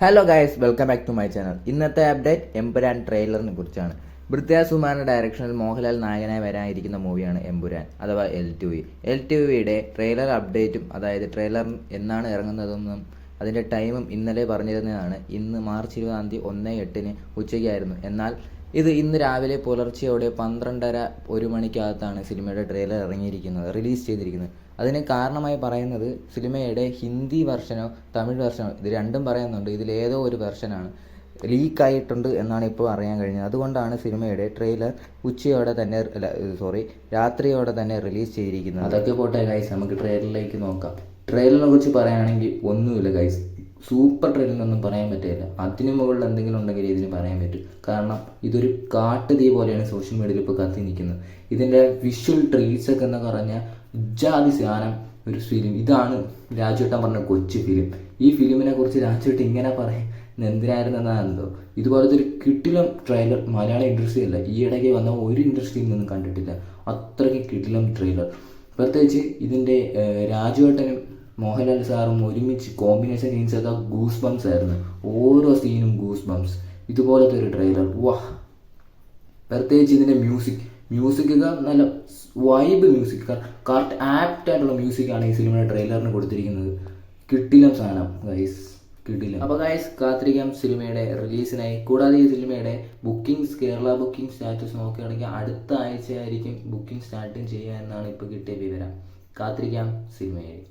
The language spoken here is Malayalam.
Hello guys, welcome back to my channel. ഇന്നത്തെ അപ്ഡേറ്റ് എമ്പുരാൻ ട്രെയിലറിനെ കുറിച്ചാണ്. പൃഥ്വിരാജ് സുകുമാരൻ്റെ ഡയറക്ഷനിൽ മോഹൻലാൽ നായകനായി വരാനിരിക്കുന്ന മൂവിയാണ് എമ്പുരാൻ അഥവാ L2V. L2Vയുടെ ട്രെയിലർ അപ്ഡേറ്റും, അതായത് ട്രെയിലർ എന്നാണ് ഇറങ്ങുന്നതെന്നും അതിൻ്റെ ടൈമും ഇന്നലെ പറഞ്ഞിരുന്നതാണ്. ഇന്ന് മാർച്ച് 20 1:08 ഉച്ചയ്ക്കായിരുന്നു. എന്നാൽ ഇത് ഇന്ന് രാവിലെ പുലർച്ചെയോടെ 12:30-1 മണിക്കകത്താണ് സിനിമയുടെ ട്രെയിലർ റിലീസ് ചെയ്തിരിക്കുന്നത്. അതിന് കാരണമായി പറയുന്നത് സിനിമയുടെ ഹിന്ദി വെർഷനോ തമിഴ് വെർഷനോ, ഇത് രണ്ടും പറയുന്നുണ്ട്, ഇതിലേതോ ഒരു വെർഷനാണ് ലീക്കായിട്ടുണ്ട് എന്നാണ് ഇപ്പോൾ അറിയാൻ കഴിഞ്ഞത്. അതുകൊണ്ടാണ് സിനിമയുടെ ട്രെയിലർ രാത്രിയോടെ തന്നെ റിലീസ് ചെയ്തിരിക്കുന്നത്. അതൊക്കെ പോട്ടെ ഗൈസ്, നമുക്ക് ട്രെയിലറിലേക്ക് നോക്കാം. ട്രെയിലറിനെ കുറിച്ച് പറയുകയാണെങ്കിൽ ഒന്നുമില്ല ഗൈസ്, സൂപ്പർ ട്രെയിലറൊന്നും പറയാൻ പറ്റില്ല. അതിന് മുകളിൽ എന്തെങ്കിലും ഉണ്ടെങ്കിൽ ഇതിന് പറയാൻ പറ്റും. കാരണം ഇതൊരു കാട്ടുതീ പോലെയാണ് സോഷ്യൽ മീഡിയയിൽ ഇപ്പോൾ കത്തി നിൽക്കുന്നത്. ഇതിൻ്റെ വിഷ്വൽ ട്രീറ്റ്സൊക്കെ എന്ന് പറഞ്ഞാൽ ജാതി സാധനം ഒരു ഫിലിം. ഇതാണ് രാജുവേട്ടൻ പറഞ്ഞ കൊച്ചു ഫിലിം. ഈ ഫിലിമിനെ കുറിച്ച് രാജുവേട്ടൻ ഇങ്ങനെ പറയുന്നത് എന്തിനായിരുന്നെന്നാണ് എന്തോ. ഇതുപോലത്തെ ഒരു കിടിലം ട്രെയിലർ മലയാള ഇൻഡസ്ട്രി അല്ല, ഈ ഇടയ്ക്ക് വന്ന ഒരു ഇൻഡസ്ട്രിയിൽ നിന്നും കണ്ടിട്ടില്ല. അത്രയ്ക്ക് കിടിലം ട്രെയിലർ. പ്രത്യേകിച്ച് ഇതിൻ്റെ രാജുവേട്ടനും മോഹൻലാൽ സാറും ഒരുമിച്ച് കോമ്പിനേഷൻ സീൻസ് ഒക്കെ ഗൂസ് ബംസ് ആയിരുന്നു. ഓരോ സീനും ഗൂസ് ബംസ്. ഇതുപോലത്തെ ഒരു ട്രെയിലർ വാഹ്. പ്രത്യേകിച്ച് ഇതിൻ്റെ മ്യൂസിക് നല്ല വൈബ് മ്യൂസിക്, കറക്റ്റ് ആപ്റ്റായിട്ടുള്ള മ്യൂസിക്കാണ് ഈ സിനിമയുടെ ട്രെയിലറിന് കൊടുത്തിരിക്കുന്നത്. കിടിലം സാധനം ഗൈസ്, കിടിലം. അപ്പോൾ ഗൈസ്, കാത്തിരിക്കാം സിനിമയുടെ റിലീസിനായി. കൂടാതെ ഈ സിനിമയുടെ കേരള ബുക്കിംഗ് സ്റ്റാറ്റസ് നോക്കുകയാണെങ്കിൽ അടുത്ത ആഴ്ചയായിരിക്കും ബുക്കിംഗ് സ്റ്റാർട്ടും ചെയ്യുക എന്നാണ് ഇപ്പോൾ കിട്ടിയ വിവരം. കാത്തിരിക്കാം സിനിമയായി.